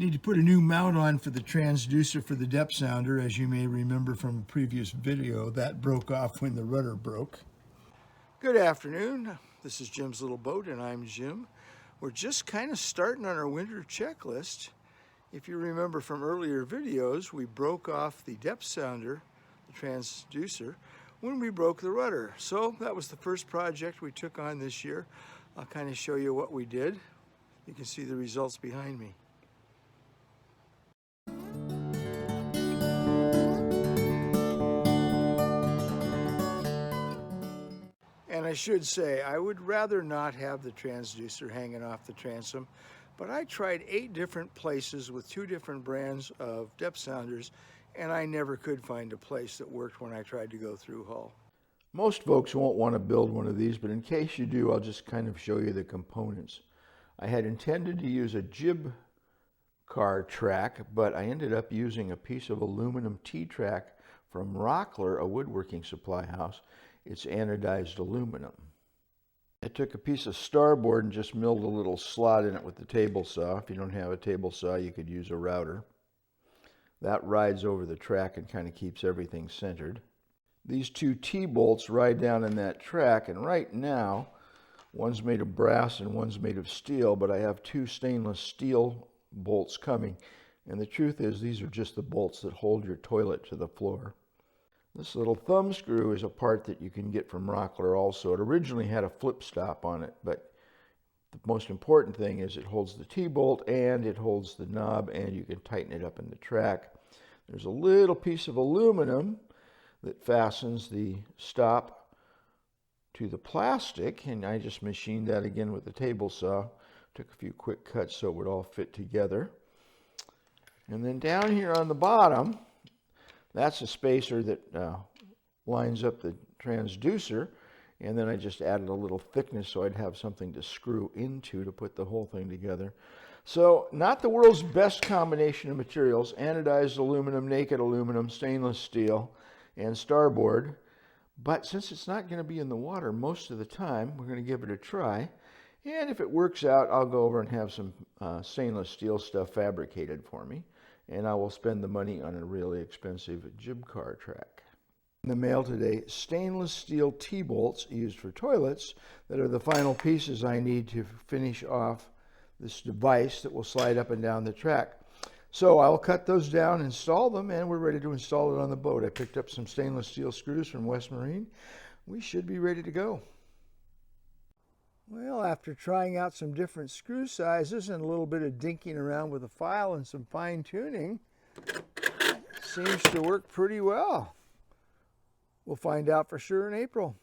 Need to put a new mount on for the transducer for the depth sounder. As you may remember from a previous video, that broke off when the rudder broke. Good afternoon. This is Jim's Little Boat and I'm Jim. We're just kind of starting on our winter checklist. If you remember from earlier videos, we broke off the depth sounder, the transducer, when we broke the rudder. So that was the first project we took on this year. I'll kind of show you what we did. You can see the results behind me. And I should say, I would rather not have the transducer hanging off the transom, but I tried 8 different places with 2 different brands of depth sounders, and I never could find a place that worked when I tried to go through hull. Most folks won't want to build one of these, but in case you do, I'll just kind of show you the components. I had intended to use a jib car track, but I ended up using a piece of aluminum T-track from Rockler, a woodworking supply house. It's anodized aluminum. I took a piece of starboard and just milled a little slot in it with the table saw. If you don't have a table saw, you could use a router. That rides over the track and kind of keeps everything centered. These 2 T-bolts ride down in that track, and right now, one's made of brass and one's made of steel, but I have 2 stainless steel bolts coming. And the truth is, these are just the bolts that hold your toilet to the floor. This little thumb screw is a part that you can get from Rockler also. It originally had a flip stop on it, but the most important thing is it holds the T-bolt and it holds the knob, and you can tighten it up in the track. There's a little piece of aluminum that fastens the stop to the plastic, and I just machined that again with the table saw. Took a few quick cuts so it would all fit together. And then down here on the bottom, that's a spacer that lines up the transducer, and then I just added a little thickness so I'd have something to screw into to put the whole thing together. So not the world's best combination of materials: anodized aluminum, naked aluminum, stainless steel, and starboard. But since it's not going to be in the water most of the time, we're going to give it a try. And if it works out, I'll go over and have some stainless steel stuff fabricated for me, and I will spend the money on a really expensive jib car track. In the mail today, stainless steel T-bolts used for toilets that are the final pieces I need to finish off this device that will slide up and down the track. So I'll cut those down, install them, and we're ready to install it on the boat. I picked up some stainless steel screws from West Marine. We should be ready to go. Well, after trying out some different screw sizes and a little bit of dinking around with a file and some fine tuning, it seems to work pretty well. We'll find out for sure in April.